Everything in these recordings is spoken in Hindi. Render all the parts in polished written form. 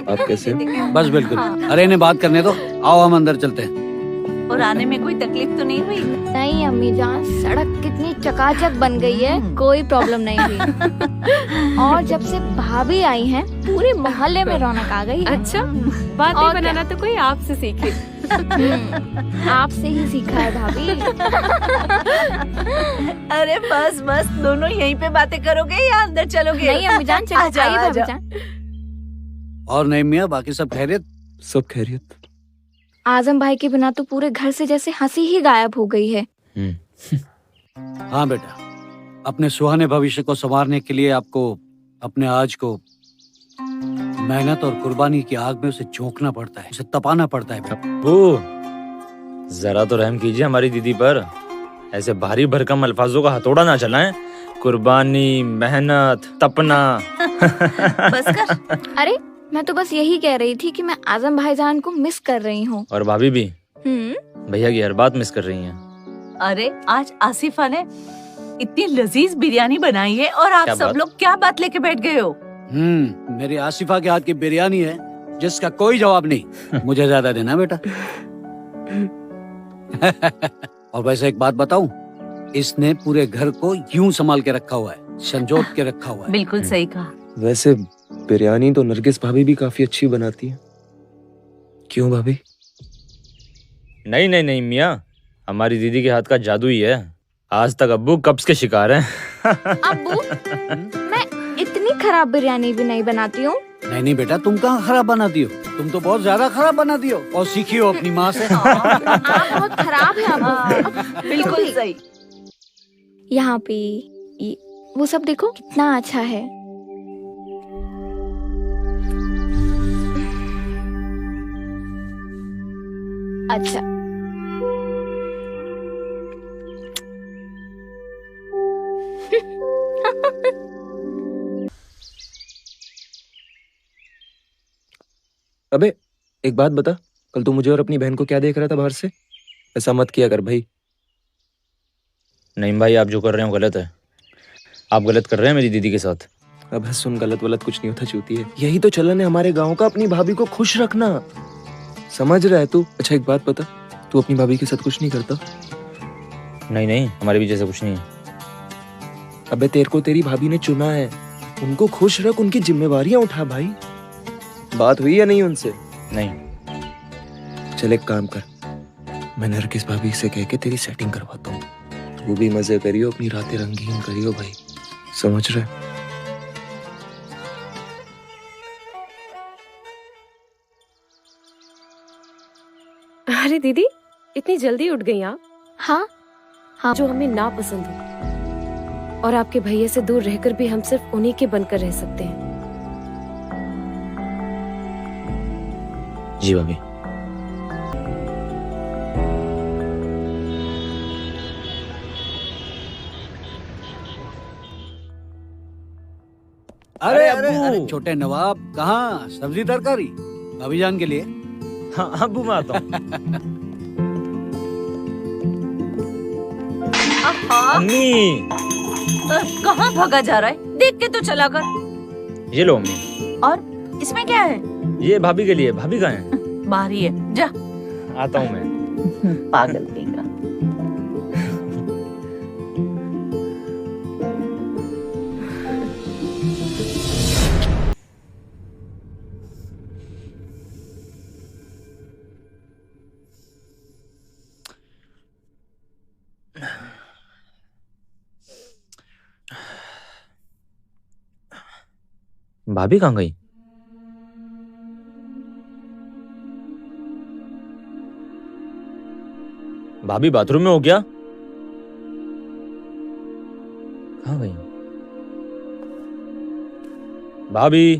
आप कैसे हो? बस बिल्कुल। हाँ। अरे इन्हें बात करने दो, आओ हम अंदर चलते हैं। और आने में कोई तकलीफ तो नहीं हुई? नहीं अम्मी जान, सड़क कितनी चकाचक बन गई है, कोई प्रॉब्लम नहीं हुई। और जब से भाभी आई हैं, पूरे मोहल्ले में रौनक आ गई है। अच्छा, बातें और बनाना तो कोई आपसे सीखे। आपसे ही सीखा है भाभी। अरे बस बस, दोनों यहीं पे बातें करोगे या अंदर चलोगे? नहीं अम्मी जान, चलो आजाओ, आइए भाभी आजाओ। जान। और नहीं मियाँ, बाकी सब खैरियत? सब खैरियत। आजम भाई के बिना तो पूरे घर से जैसे हंसी ही गायब हो गई है। हाँ बेटा, अपने सुहाने भविष्य को संवारने के लिए आपको अपने आज को मेहनत और कुर्बानी की आग में उसे झोंकना पड़ता है, उसे तपाना पड़ता है बेटा। अब्बू, जरा तो रहम कीजिए हमारी दीदी पर। ऐसे भारी भरकम अल्फाजों का हथौड़ा ना चलाएं। कुर्बानी, मेहनत, तपना। बस कर। अरे मैं तो बस यही कह रही थी कि मैं आजम भाईजान को मिस कर रही हूँ। और भाभी भी हम्म। भैया की हर बात मिस कर रही हैं। अरे आज आसिफा ने इतनी लजीज बिरयानी बनाई है और आप क्या सब बात? लोग क्या बात लेके बैठ गए हो? मेरी आसिफा के हाथ की बिरयानी है जिसका कोई जवाब नहीं। मुझे ज्यादा देना बेटा। और वैसे एक बात बताऊं, इसने पूरे घर को यूं संभाल के रखा हुआ है, संजोत के रखा हुआ है। बिल्कुल सही कहा। वैसे बिरयानी तो नरगिस भाभी भी काफी अच्छी बनाती है। क्यों भाभी? नहीं नहीं नहीं मियाँ, हमारी दीदी के हाथ का जादू ही है। आज तक अब्बू कब्ज के शिकार हैं। अब्बू, मैं इतनी खराब बिरयानी भी नहीं बनाती हूँ। नहीं नहीं बेटा, तुम कहाँ खराब बनाती हो? तुम तो बहुत ज्यादा खराब बनाती हो और सीखी हो अपनी माँ से। आप बहुत खराब है अब्बू। बिल्कुल सही। यहाँ पे वो सब देखो कितना अच्छा है। अच्छा अबे एक बात बता, कल तू मुझे और अपनी बहन को क्या देख रहा था बाहर से? ऐसा मत किया कर भाई। नहीं भाई, आप जो कर रहे हो गलत है। आप गलत कर रहे हैं मेरी दीदी के साथ। अब सुन, गलत वलत कुछ नहीं होता चूती है। यही तो चलन है हमारे गांव का, अपनी भाभी को खुश रखना। समझ रहा है तू? अच्छा एक बात बता, तू अपनी भाभी के साथ कुछ नहीं करता? नहीं नहीं, हमारे बीच ऐसा कुछ नहीं है। अबे तेरे को तेरी भाभी ने चुना है, उनको खुश रख, उनकी जिम्मेवारियां उठा भाई। बात हुई या नहीं उनसे? नहीं। चल एक काम कर, मैं नरगिस भाभी से कह के तेरी सेटिंग करवाता हूँ। तू भी मजे करियो, अपनी रातें रंगीन करियो भाई। समझ रहे? अरे दीदी, इतनी जल्दी उठ गई आप? हाँ हाँ। जो हमें ना पसंद हो और आपके भैया से दूर रहकर भी हम सिर्फ उन्हीं के बनकर रह सकते हैं। जी भाभी। अरे अरे छोटे नवाब, कहाँ? सब्जी तरकारी भाभी जान के लिए? हाँ अब्बू, मैं आता हूँ। अम्मी, कहाँ भागा जा रहा है? देख के तो चला कर। ये लो अम्मी। और इसमें क्या है? ये भाभी के लिए। भाभी कहाँ है? बाहर ही है, जा। आता हूँ मैं। पागल कहीं का। भाभी कहाँ गई? भाभी बाथरूम में हो क्या? कहाँ गई भाभी?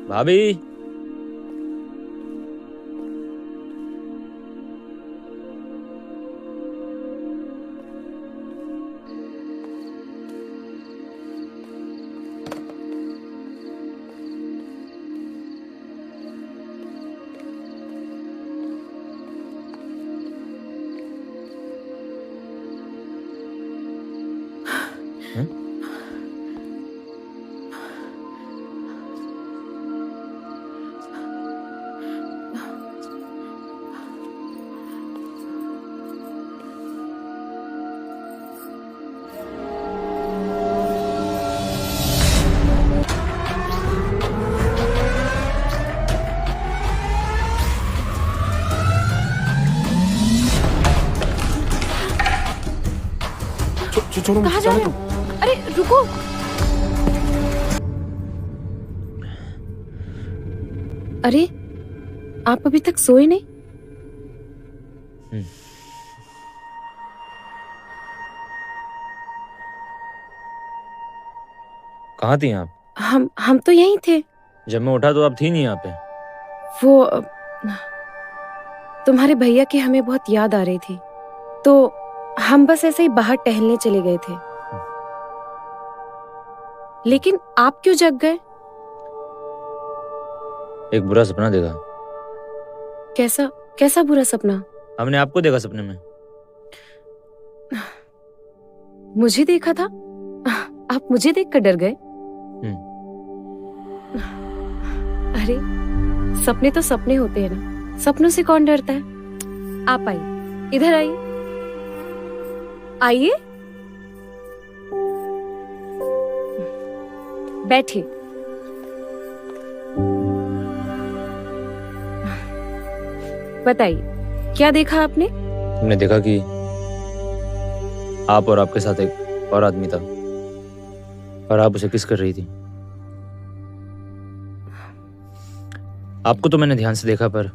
भाभी, छोड़ो कहाँ जा जाने रहे दो। हो? अरे रुको। अरे आप अभी तक सोए नहीं? कहाँ थी आप? हम तो यहीं थे। जब मैं उठा तो आप थी नहीं यहाँ पे। वो तुम्हारे भैया की हमें बहुत याद आ रही थी, तो हम बस ऐसे ही बाहर टहलने चले गए थे। लेकिन आप क्यों जग गए? एक बुरा सपना देखा। कैसा कैसा बुरा सपना? हमने आपको देखा सपने में। मुझे देखा था? आप मुझे देखकर डर गए? अरे सपने तो सपने होते हैं ना, सपनों से कौन डरता है? आप आइए, इधर आइए, आइए, बैठिए। बताइए क्या देखा आपने? हमने देखा कि आप और आपके साथ एक और आदमी था और आप उसे किस कर रही थी। आपको तो मैंने ध्यान से देखा पर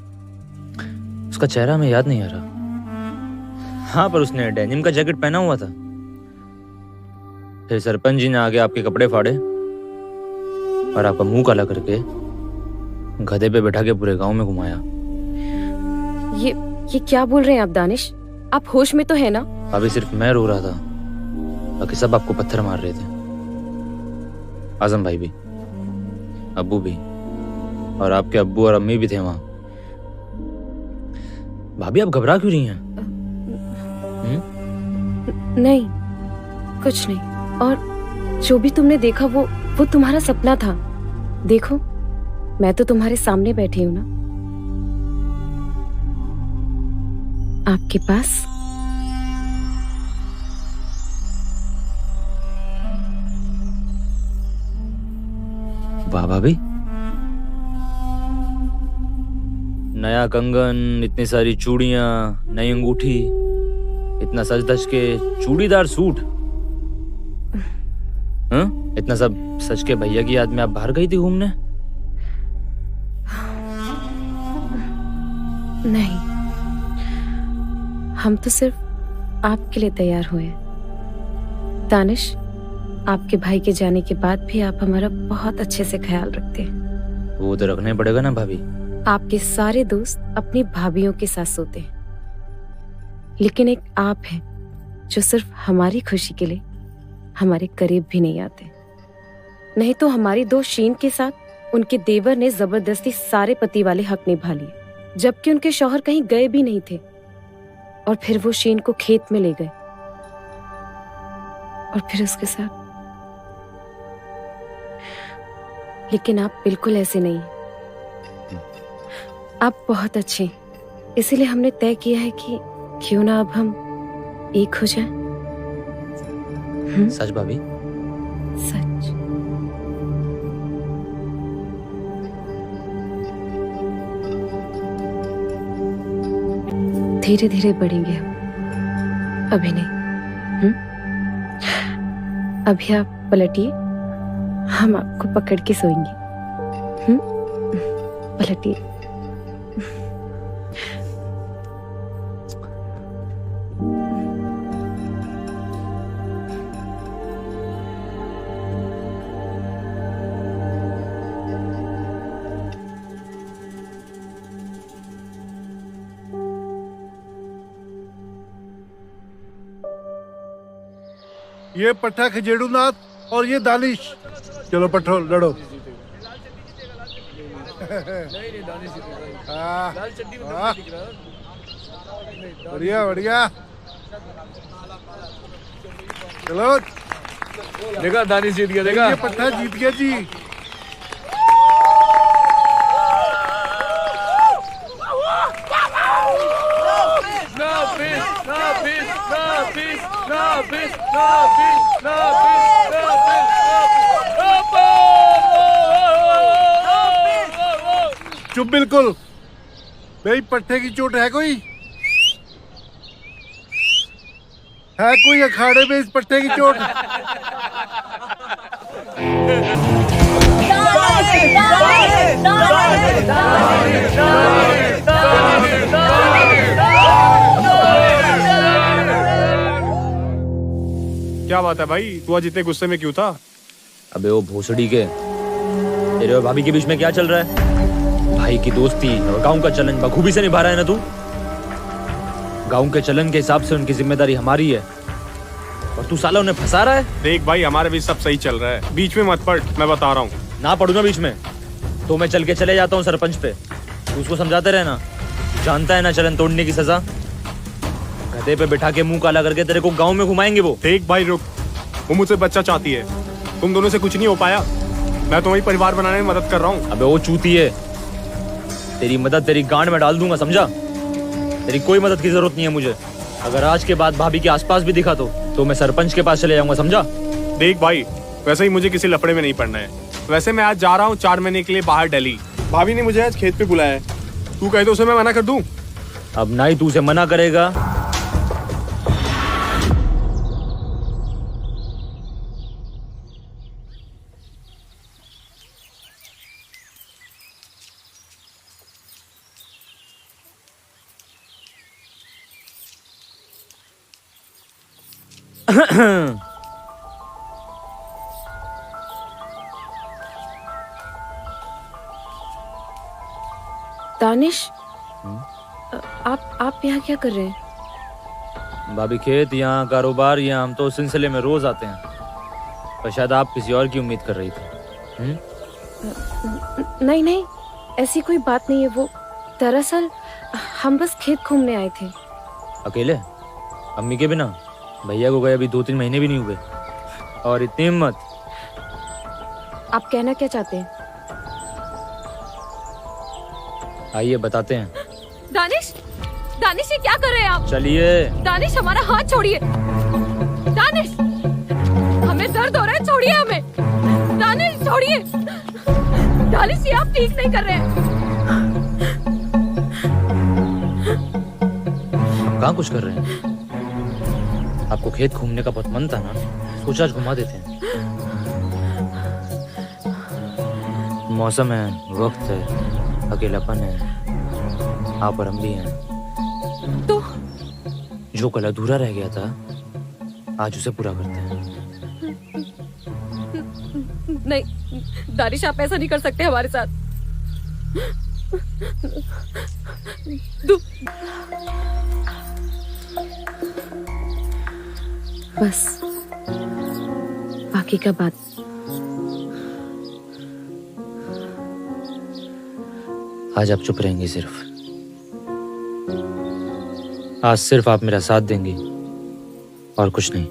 उसका चेहरा हमें याद नहीं आ रहा। हाँ, पर उसने डेनिम का जैकेट पहना हुआ था। फिर सरपंच जी ने आगे आपके कपड़े फाड़े और आपका मुंह काला करके गधे पे बैठा के पूरे गांव में घुमाया। ये क्या बोल रहे हैं आप दानिश? आप होश में तो है ना? अभी सिर्फ मैं रो रहा था, बाकी सब आपको पत्थर मार रहे थे। आजम भाई भी, अब्बू भी, और आपके अब्बू और अम्मी भी थे वहां। भाभी आप घबरा क्यों रही हैं? नहीं, कुछ नहीं। और जो भी तुमने देखा वो तुम्हारा सपना था। देखो, मैं तो तुम्हारे सामने बैठी हूं ना, आपके पास। वाह भाभी, नया कंगन, इतनी सारी चूड़ियां, नई अंगूठी, इतना सज धज के चूड़ीदार सूट। इतना सब सच के भैया की याद में आप बाहर गई थी घूमने? नहीं, हम तो सिर्फ आपके लिए तैयार हुए हैं। दानिश, आपके भाई के जाने के बाद भी आप हमारा बहुत अच्छे से ख्याल रखते हैं। वो तो रखना ही पड़ेगा ना भाभी। आपके सारे दोस्त अपनी भाभीयों के साथ सोते हैं, लेकिन एक आप हैं जो सिर्फ हमारी खुशी के लिए हमारे करीब भी नहीं आते। नहीं तो हमारी दोस्त शीन के साथ उनके देवर ने जबरदस्ती सारे पति वाले हक निभा लिए, जबकि उनके शौहर कहीं गए भी नहीं थे। और फिर वो शीन को खेत में ले गए और फिर उसके साथ। लेकिन आप बिल्कुल ऐसे नहीं हैं। आप बहुत अच्छे हैं, इसीलिए हमने तय किया है कि क्यों ना अब हम एक हो जाएं। सच भाभी? सच। धीरे धीरे बढ़ेंगे हम, अभी नहीं। अभी आप पलटिए, हम आपको पकड़ के सोएंगे। पलटिए। ये पट्टा खजेड़ूनाथ और ये दानिश। चलो पट्टो लड़ो। बढ़िया बढ़िया, चलो। देखा दानिश जीत गया, देखा। ये पट्टा जीत गया जी। चुप बिल्कुल। भाई पट्टे की चोट है कोई? है कोई अखाड़े में इस पट्टे की चोट? क्या बात है भाई, तू आज इतने गुस्से में क्यों था? अबे वो भोसड़ी के, तेरे और भाभी के बीच में क्या चल रहा है? भाई की दोस्ती और गांव का चलन बखूबी से निभा रहा है ना तू? गांव के चलन के हिसाब से उनकी जिम्मेदारी हमारी है और तू साला उन्हें फंसा रहा है। देख भाई, हमारे बीच सब सही चल रहा है, बीच में मत पड़, मैं बता रहा हूँ। ना पढ़ू ना बीच में तो मैं चल के चले जाता हूँ सरपंच पे, तू उसको समझाते रहना। जानता है ना चलन तोड़ने की सजा, गधे पे बिठा के मुंह काला करके तेरे को गांव में घुमाएंगे वो। देख भाई रुक, वो मुझसे बच्चा चाहती है, तुम दोनों से कुछ नहीं हो पाया, मैं तुम्हारी परिवार बनाने में मदद कर रहा हूँ। अबे वो चूती है, तेरी मदद तेरी गांड में डाल दूंगा, समझा? तेरी कोई मदद की जरूरत नहीं है मुझे। अगर आज के बाद भाभी के आसपास भी दिखा तो मैं सरपंच के पास चले जाऊंगा, समझा? देख भाई, वैसे ही मुझे किसी लफड़े में नहीं पड़ना है। वैसे मैं आज जा रहा हूँ 4 महीने के लिए बाहर दिल्ली। भाभी ने मुझे आज खेत पे बुलाया है, तू कहे तो उसे मैं मना कर दूं? अब ना ही तू उसे मना करेगा दानिश, आप यहाँ क्या कर रहे हैं? भाभी खेत, यहाँ कारोबार, यहाँ हम तो उस सिलसिले में रोज आते हैं, पर शायद आप किसी और की उम्मीद कर रही थी। नहीं नहीं, ऐसी कोई बात नहीं है। वो दरअसल हम बस खेत घूमने आए थे। अकेले? अम्मी के बिना? भैया को गए अभी 2-3 महीने भी नहीं हुए और इतनी हिम्मत। आप कहना क्या चाहते हैं? आइए बताते हैं। दानिश, दानिश ये क्या कर रहे हैं आप? चलिए। दानिश हमारा हाथ छोड़िए। दानिश, हमें दर्द हो रहा है, छोड़िए हमें। दानिश छोड़िए। दानिश ये आप ठीक नहीं कर रहे हैं। हम कहाँ कुछ कर रहे हैं? आपको खेत घूमने का बहुत मन था ना, सोचा आज घुमा देते हैं। मौसम है, वक्त है, अकेलापन है, आप और हम भी हैं। तो जो कल अधूरा रह गया था, आज उसे पूरा करते हैं। नहीं दानिश, आप ऐसा नहीं कर सकते हमारे साथ। बस बाकी का बात। आज आप चुप रहेंगी सिर्फ। आज सिर्फ आप मेरा साथ देंगी और कुछ नहीं।